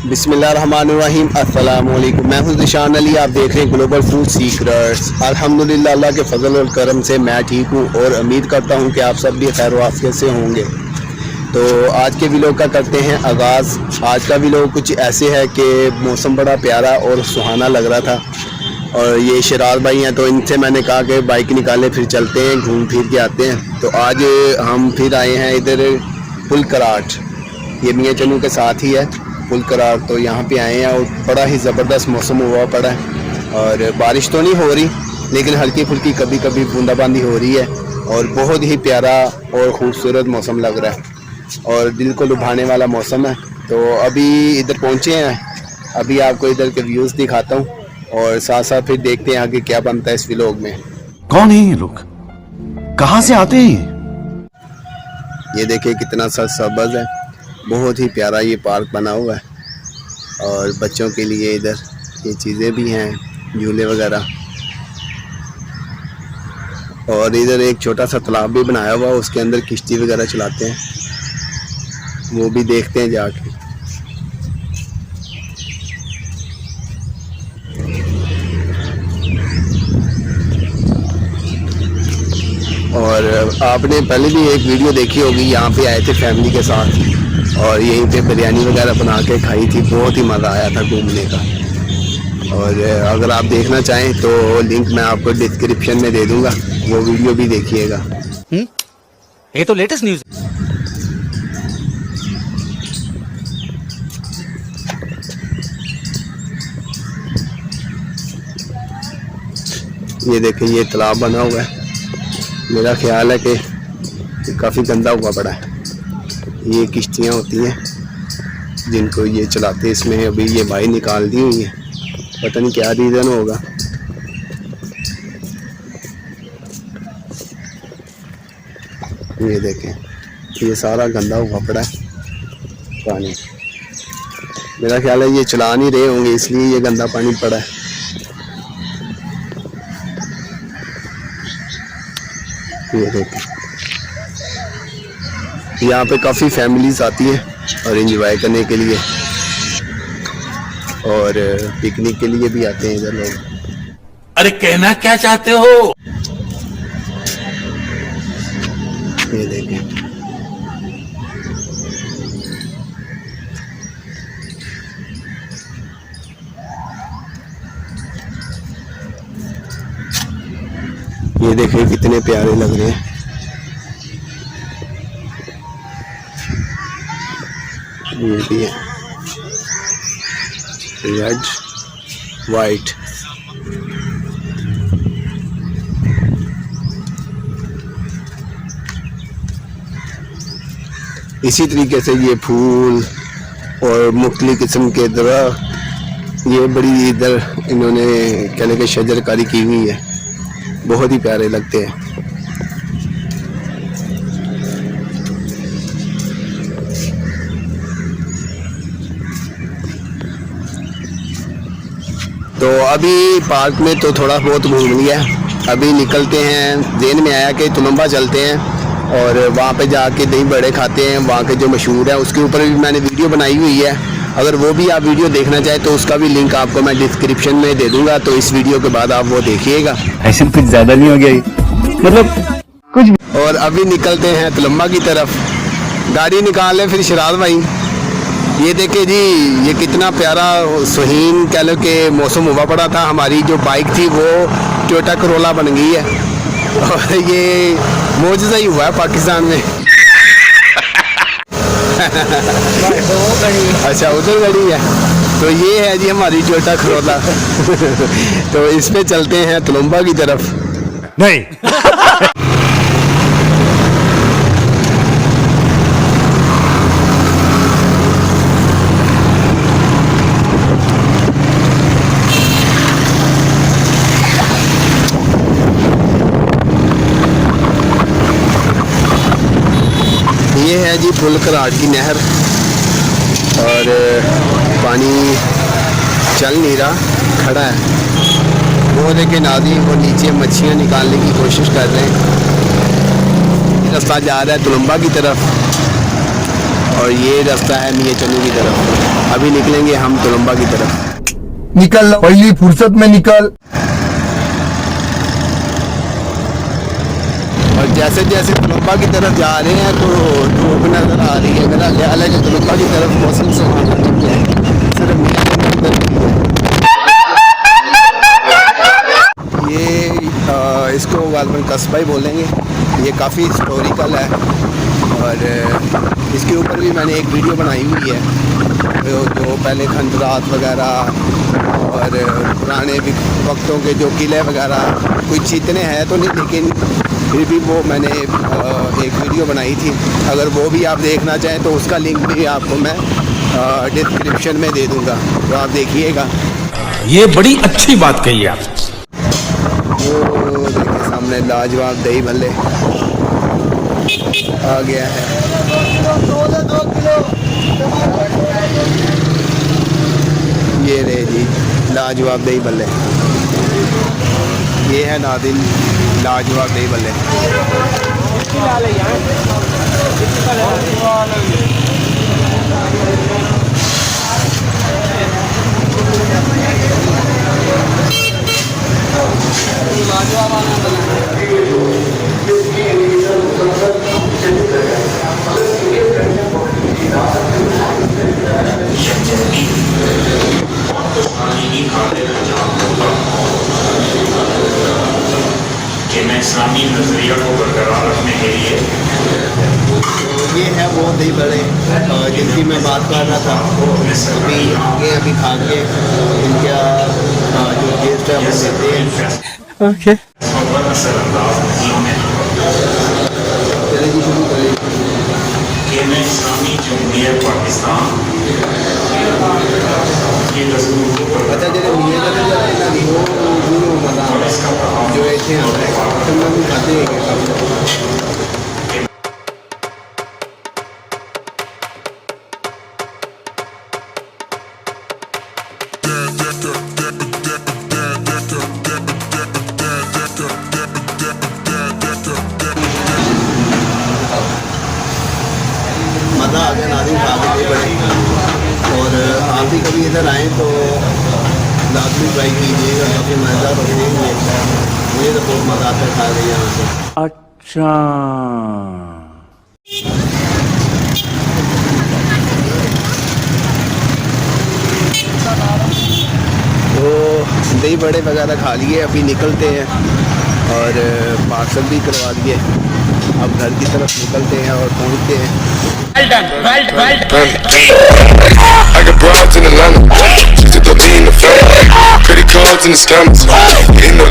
बिस्मिल्लाहिर्रहमानिर्रहीम अस्सलाम वालेकुम। मैं हूं ज़िशान अली, आप देख रहे हैं ग्लोबल फूड सीक्रेट्स। अल्हम्दुलिल्लाह अल्लाह के फजल और करम से मैं ठीक हूं और उम्मीद करता हूं कि आप सब भी खैर वाफियत से होंगे। तो आज के व्लॉग का करते हैं आगाज़। आज का व्लॉग कुछ ऐसे है कि मौसम बड़ा प्यारा और सुहाना लग रहा था और ये शराज भाई हैं, तो इनसे मैंने कहा कि बाइक निकालें फिर चलते हैं, घूम फिर के आते हैं। तो आज हम फिर आए हैं इधर पुल कराट, ये मियाँ चनू के साथ ही है पुल करार। तो यहाँ पे आए हैं और बड़ा ही ज़बरदस्त मौसम हुआ पड़ा है और बारिश तो नहीं हो रही लेकिन हल्की फुल्की कभी कभी बूंदाबांदी हो रही है और बहुत ही प्यारा और ख़ूबसूरत मौसम लग रहा है और दिल को लुभाने वाला मौसम है। तो अभी इधर पहुँचे हैं, अभी आपको इधर के व्यूज़ दिखाता हूँ और साथ साथ फिर देखते हैं आगे क्या बनता है इस व्लॉग में। कौन है ये लोग, कहाँ से आते हैं? ये देखिए कितना सरसब्ज़ है, बहुत ही प्यारा ये पार्क बना हुआ है और बच्चों के लिए इधर ये चीज़ें भी हैं, झूले वगैरह। और इधर एक छोटा सा तालाब भी बनाया हुआ है, उसके अंदर किश्ती वगैरह चलाते हैं, वो भी देखते हैं जाके। और आपने पहले भी एक वीडियो देखी होगी, यहाँ पे आए थे फैमिली के साथ और यहीं पे बिरयानी वगैरह बना के खाई थी, बहुत ही मज़ा आया था घूमने का। और अगर आप देखना चाहें तो लिंक मैं आपको डिस्क्रिप्शन में दे दूंगा, वो वीडियो भी देखिएगा। ये तो लेटेस्ट न्यूज़। ये देखिए ये तालाब बना हुआ है, मेरा ख्याल है कि काफ़ी गंदा हुआ पड़ा है। ये किश्तियाँ होती हैं जिनको ये चलाते, इसमें अभी ये भाई निकाल दी हुई है, पता नहीं क्या रीज़न होगा। ये देखें ये सारा गंदा हुआ पड़ा है पानी, मेरा ख्याल है ये चला नहीं रहे होंगे इसलिए ये गंदा पानी पड़ा है। ये देखें यहाँ पे काफ़ी फैमिलीज आती हैं और एंजॉय करने के लिए और पिकनिक के लिए भी आते हैं इधर लोग। अरे कहना क्या चाहते हो? ये देखें ये देखें कितने प्यारे लग रहे हैं। ये भी है रेड वाइट। इसी तरीके से ये फूल और मुख्तलिफ किस्म के दरख्त, ये बड़ी इधर इन्होंने कहने के शजरकारी की हुई है, बहुत ही प्यारे लगते हैं। तो अभी पार्क में तो थोड़ा बहुत घूम लिया, अभी निकलते हैं। ज़हन में आया कि तुलंबा चलते हैं और वहाँ पे जाके दही बड़े खाते हैं, वहाँ के जो मशहूर है। उसके ऊपर भी मैंने वीडियो बनाई हुई है, अगर वो भी आप वीडियो देखना चाहें तो उसका भी लिंक आपको मैं डिस्क्रिप्शन में दे दूंगा, तो इस वीडियो के बाद आप वो देखिएगा। ऐसे कुछ ज़्यादा नहीं हो गया मतलब कुछ भी। और अभी निकलते हैं तुलंबा की तरफ, गाड़ी निकाल लें फिर शराज भाई। ये देखे जी ये कितना प्यारा सुहीन कह लो कि मौसम हुआ पड़ा था। हमारी जो बाइक थी वो टोयोटा करोला बन गई है और ये मौजज़ा ही हुआ है पाकिस्तान में। अच्छा उधर गाड़ी है, तो ये है जी हमारी टोयोटा करोला। तो इसमें चलते हैं तुलंबा की तरफ। नहीं ये है जी पुल कराट की नहर और पानी चल नहीं रहा, खड़ा है। वो देखे नाज़रीन, वो नीचे मच्छियाँ निकालने की कोशिश कर रहे हैं। रास्ता जा रहा है तुलंबा की तरफ और ये रास्ता है मियां चन्नू की तरफ। अभी निकलेंगे हम कोलंबा की तरफ। निकल पहली फुर्सत में निकल। और जैसे जैसे कोलंबा की तरफ जा रहे हैं तो धूप नज़र आ रही है। मेरा ख्याल है कि कोलंबा की तरफ मौसम सुहाना लग गया है। सिर्फ मियां चन्नू की तरफ ये इसको गालबन कस्बा ही बोलेंगे। ये काफ़ी हिस्टोरिकल है और इसके ऊपर भी मैंने एक वीडियो बनाई हुई है जो पहले खंडरात वगैरह और पुराने वक्तों के जो किले वगैरह कुछ इतने हैं तो नहीं, लेकिन फिर भी वो मैंने एक वीडियो बनाई थी। अगर वो भी आप देखना चाहें तो उसका लिंक भी आपको मैं डिस्क्रिप्शन में दे दूँगा, तो आप देखिएगा। ये बड़ी अच्छी बात कही आप। वो देखिए सामने लाजवाब दही भल्ले आ गया है। ये रहे जी लाजवाब दही भल्ले। ये है नादिल लाजवाब दही भल्ले। इस्लामी नजरिया को बरकरार रखने के लिए ये है वो दही बड़े जिनकी मैं बात कर रहा था। अभी खा के इनका जो टेस्ट है वो देते हैं। ओके असरअंदाज नहीं होने चलिए जी शुरू करें। कि मैं इस्लामी जमहूरियत पाकिस्तान के दस्तूर को अच्छा जो मियां का जो है ना वो मज़ा जो ऐसे हम खाते हैं। मज़ा आ गया नाज़रीन खा के बड़े। और आप भी कभी इधर आएँ तो लाजमी ट्राई कीजिएगा, काफ़ी मज़ेदार होते हैं। मुझे तो बहुत मज़ा आता है खा रही यहाँ से। अच्छा तो दही बड़े वगैरह खा लिए, अभी निकलते हैं और पार्सल भी करवा दिए। अब घर की तरफ निकलते हैं और पहुँचते हैं। I got broads in Atlanta, just to throw me in the family. Credit cards and the scammers, getting no